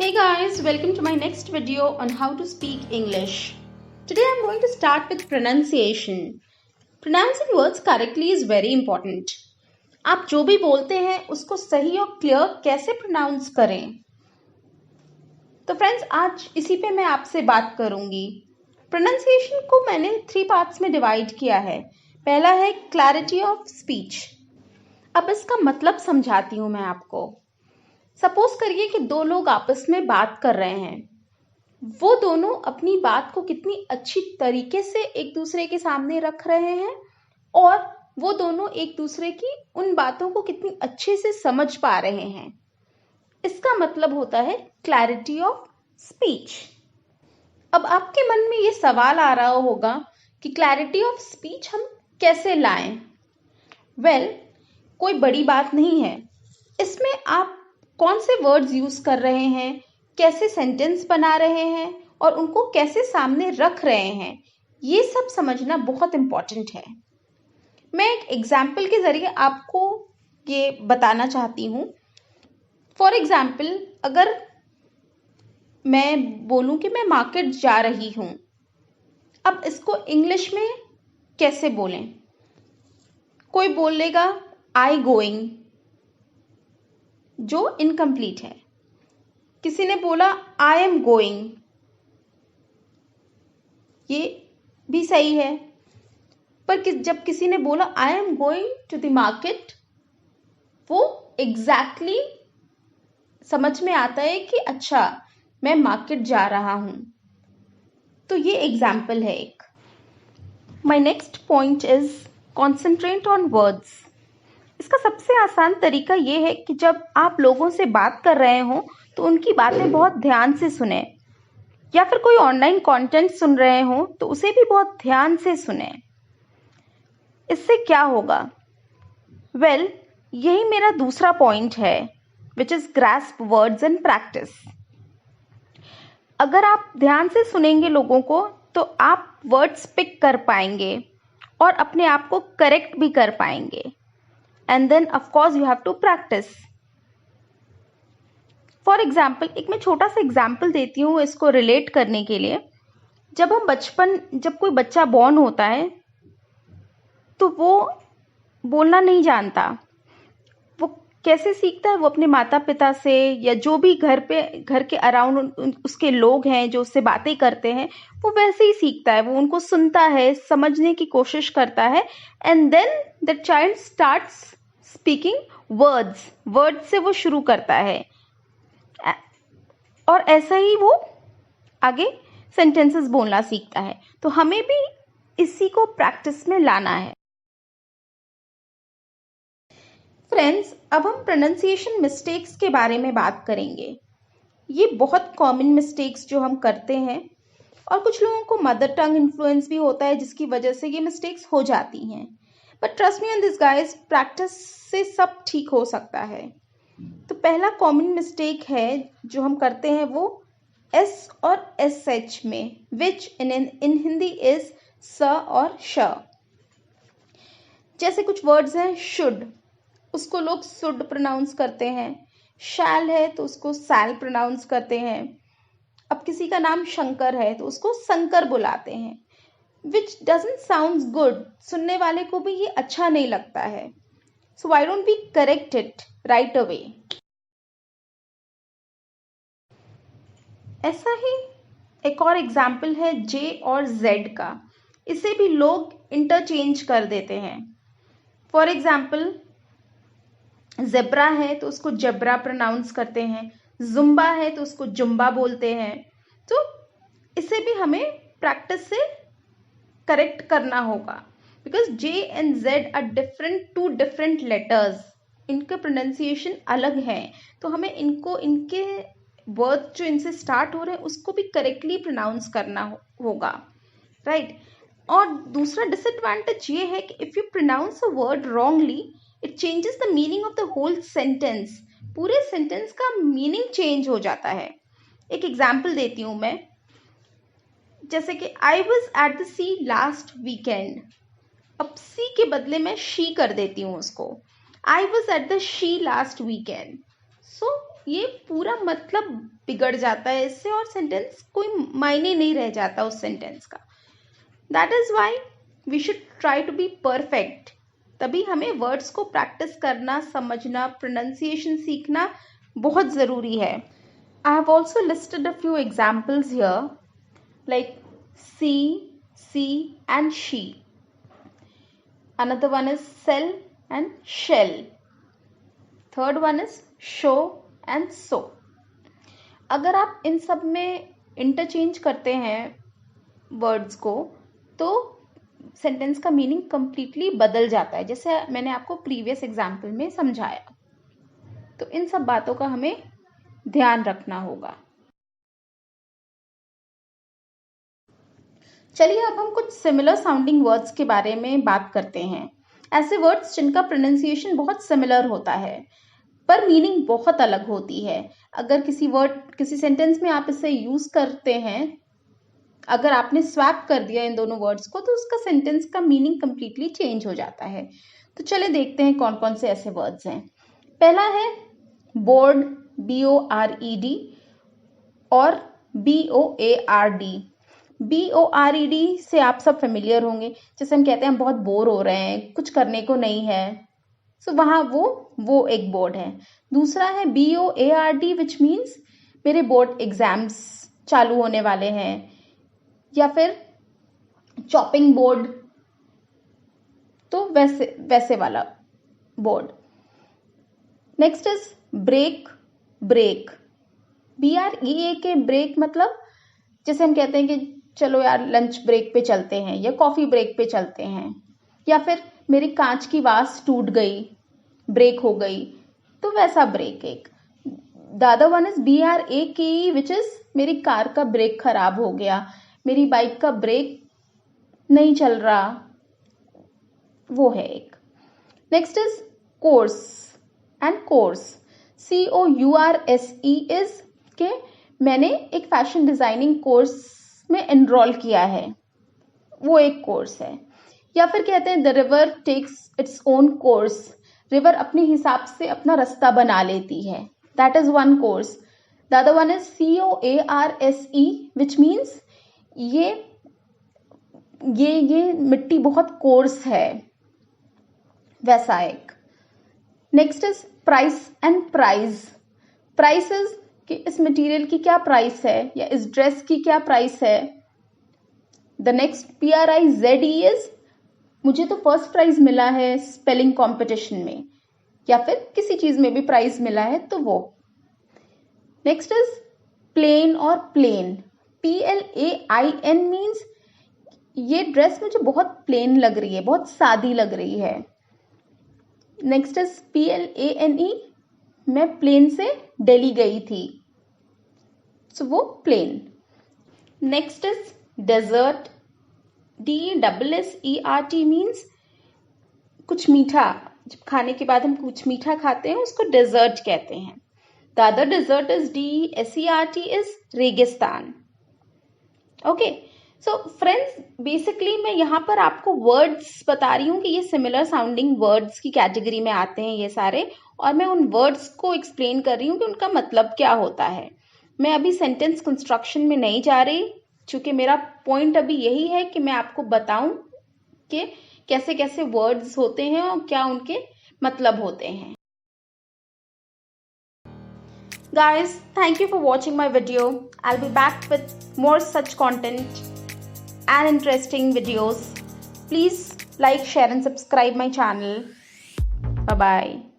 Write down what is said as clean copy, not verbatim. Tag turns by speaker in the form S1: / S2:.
S1: Hey guys, welcome to my next video on how to speak English. Today I'm going to start with pronunciation. Pronouncing words correctly is very important. आप जो भी बोलते हैं उसको सही और clear कैसे प्रोनाउंस करें. तो फ्रेंड्स, आज इसी पे मैं आपसे बात करूंगी. प्रोनाउंसिएशन को मैंने 3 पार्ट्स में डिवाइड किया है. पहला है क्लैरिटी ऑफ स्पीच. अब इसका मतलब समझाती हूँ मैं आपको. सपोज करिए कि दो लोग आपस में बात कर रहे हैं. वो दोनों अपनी बात को कितनी अच्छी तरीके से एक दूसरे के सामने रख रहे हैं और वो दोनों एक दूसरे की उन बातों को कितनी अच्छे से समझ पा रहे हैं. इसका मतलब होता है क्लैरिटी ऑफ स्पीच. अब आपके मन में ये सवाल आ रहा होगा कि क्लैरिटी ऑफ स्पीच हम कैसे लाएं. कोई बड़ी बात नहीं है. इसमें आप कौन से वर्ड्स यूज कर रहे हैं, कैसे सेंटेंस बना रहे हैं और उनको कैसे सामने रख रहे हैं, ये सब समझना बहुत इंपॉर्टेंट है. मैं एक एग्जाम्पल के जरिए आपको ये बताना चाहती हूँ. फॉर एग्जाम्पल, अगर मैं बोलूँ कि मैं मार्केट जा रही हूँ, अब इसको इंग्लिश में कैसे बोलें. कोई बोलेगा आई गोइंग, जो इनकम्प्लीट है. किसी ने बोला आई एम गोइंग, ये भी सही है. पर जब किसी ने बोला I am going to the market, वो एग्जैक्टली समझ में आता है कि अच्छा, मैं मार्केट जा रहा हूं. तो ये एग्जाम्पल है एक. My next point is concentrate on words. इसका सबसे आसान तरीका ये है कि जब आप लोगों से बात कर रहे हो तो उनकी बातें बहुत ध्यान से सुने, या फिर कोई ऑनलाइन कंटेंट सुन रहे हो तो उसे भी बहुत ध्यान से सुने. इससे क्या होगा? यही मेरा दूसरा पॉइंट है, which is grasp words and practice. अगर आप ध्यान से सुनेंगे लोगों को तो आप वर्ड्स पिक कर पाएंगे और अपने आप को करेक्ट भी कर पाएंगे. And then of course you have to practice. For example, एक मैं छोटा सा एग्जाम्पल देती हूँ इसको रिलेट करने के लिए. जब कोई बच्चा बॉर्न होता है तो वो बोलना नहीं जानता. वो कैसे सीखता है? वो अपने माता पिता से, या जो भी घर के अराउंड उसके लोग हैं जो उससे बातें करते हैं, वो वैसे ही सीखता है. वो उनको सुनता है, समझने की कोशिश करता है, and then the child starts speaking words से वो शुरू करता है और ऐसा ही वो आगे सेंटेंसेस बोलना सीखता है. तो हमें भी इसी को प्रैक्टिस में लाना है. फ्रेंड्स, अब हम प्रोनाउंसिएशन मिस्टेक्स के बारे में बात करेंगे. ये बहुत कॉमन मिस्टेक्स जो हम करते हैं, और कुछ लोगों को मदर टंग इन्फ्लुएंस भी होता है जिसकी वजह से ये मिस्टेक्स हो जाती हैं. But trust me on this guys, practice से सब ठीक हो सकता है. तो पहला कॉमन मिस्टेक है जो हम करते हैं वो एस और एस एच में, विच इन हिंदी इज स और श. जैसे कुछ वर्ड्स हैं शुड, उसको लोग शुड प्रोनाउंस करते हैं. शैल है तो उसको सैल प्रोनाउंस करते हैं. अब किसी का नाम शंकर है तो उसको शंकर बुलाते हैं, which doesn't sound good. सुनने वाले को भी ये अच्छा नहीं लगता है. So why don't we correct it right away? ऐसा ही एक और एग्जाम्पल है जे और जेड का. इसे भी लोग इंटरचेंज कर देते हैं. फॉर एग्जाम्पल, जेब्रा है तो उसको जेब्रा प्रोनाउंस करते हैं. जुम्बा है तो उसको जुम्बा बोलते हैं. तो इसे भी हमें प्रैक्टिस से करेक्ट करना होगा, because J and Z are two different letters. इनके प्रोनाउंसिएशन अलग है, तो हमें इनके वर्ड जो इनसे स्टार्ट हो रहे हैं उसको भी करेक्टली प्रोनाउंस करना होगा, राइट. और दूसरा डिसएडवांटेज ये है कि if you pronounce a word wrongly, it changes the meaning of the whole sentence. पूरे सेंटेंस का मीनिंग चेंज हो जाता है. एक एग्जाम्पल देती हूँ मैं. जैसे कि I was at the sea last weekend. अब सी के बदले में शी कर देती हूँ उसको. I was at the sea last weekend. So ये पूरा मतलब बिगड़ जाता है इससे और सेंटेंस कोई मायने नहीं रह जाता उस सेंटेंस का. That is why we should try to be perfect. तभी हमें वर्ड्स को प्रैक्टिस करना, समझना, प्रोनाउंसिएशन सीखना बहुत ज़रूरी है. I have also listed a few examples here like sea, see and she. Another one is sell and shell. Third one is show and so. अगर आप इन सब में इंटरचेंज करते हैं वर्ड्स को तो सेंटेंस का मीनिंग कंप्लीटली बदल जाता है, जैसे मैंने आपको प्रीवियस एग्जाम्पल में समझाया. तो इन सब बातों का हमें ध्यान रखना होगा. चलिए अब हम कुछ सिमिलर साउंडिंग वर्ड्स के बारे में बात करते हैं. ऐसे वर्ड्स जिनका प्रोनाउंसिएशन बहुत सिमिलर होता है पर मीनिंग बहुत अलग होती है. अगर किसी सेंटेंस में आप इसे यूज करते हैं, अगर आपने स्वैप कर दिया इन दोनों वर्ड्स को तो उसका सेंटेंस का मीनिंग कंप्लीटली चेंज हो जाता है. तो चलिए देखते हैं कौन कौन से ऐसे वर्ड्स हैं. पहला है बोर्ड, BORED और BOARD. BORED से आप सब फेमिलियर होंगे. जैसे हम कहते हैं हम बहुत बोर हो रहे हैं, कुछ करने को नहीं है, सो वहाँ वो एक बोर्ड है. दूसरा है BOARD विच मीन्स मेरे बोर्ड एग्जाम्स चालू होने वाले हैं, या फिर चॉपिंग बोर्ड, तो वैसे वाला board. Next is break. BREAK break मतलब जैसे हम कहते हैं कि चलो यार लंच ब्रेक पे चलते हैं या कॉफी ब्रेक पे चलते हैं, या फिर मेरी कांच की वास टूट गई, ब्रेक हो गई, तो वैसा ब्रेक एक. The other one is BRAKE which is मेरी कार का ब्रेक खराब हो गया, मेरी बाइक का ब्रेक नहीं चल रहा, वो है एक. Next is course and course. COURSE is के मैंने एक फैशन डिजाइनिंग कोर्स में एनरोल किया है, वो एक कोर्स है. या फिर कहते हैं the river takes its own course. River अपने हिसाब से अपना रास्ता बना लेती है, that is one course. The other one is COARSE which means ये मिट्टी बहुत कोर्स है, वैसा एक. Next is price and price. Price is कि इस मटेरियल की क्या प्राइस है या इस ड्रेस की क्या प्राइस है. द नेक्स्ट PRIZE इज मुझे तो फर्स्ट प्राइज मिला है स्पेलिंग कंपटीशन में, या फिर किसी चीज में भी प्राइज मिला है तो वो. नेक्स्ट इज प्लेन और प्लेन. PLAIN मीन्स ये ड्रेस मुझे बहुत प्लेन लग रही है, बहुत सादी लग रही है. नेक्स्ट इज PLANE मैं प्लेन से दिल्ली गई थी, सो वो plane. Next is dessert. DESSERT means कुछ मीठा, जब खाने के बाद हम कुछ मीठा खाते हैं उसको डेजर्ट कहते हैं. The other desert is DESERT is रेगिस्तान. ओके, सो फ्रेंड्स बेसिकली मैं यहाँ पर आपको वर्ड्स बता रही हूँ कि ये सिमिलर साउंडिंग वर्ड्स की कैटेगरी में आते हैं ये सारे, और मैं उन वर्ड्स को एक्सप्लेन कर रही हूँ कि उनका मतलब क्या होता है. मैं अभी सेंटेंस कंस्ट्रक्शन में नहीं जा रही, क्योंकि मेरा पॉइंट अभी यही है कि मैं आपको बताऊं कि कैसे कैसे वर्ड्स होते हैं और क्या उनके मतलब होते हैं. Guys, thank you for watching my video. I'll be back with more such content and interesting videos. Please like, share and subscribe my channel. Bye bye.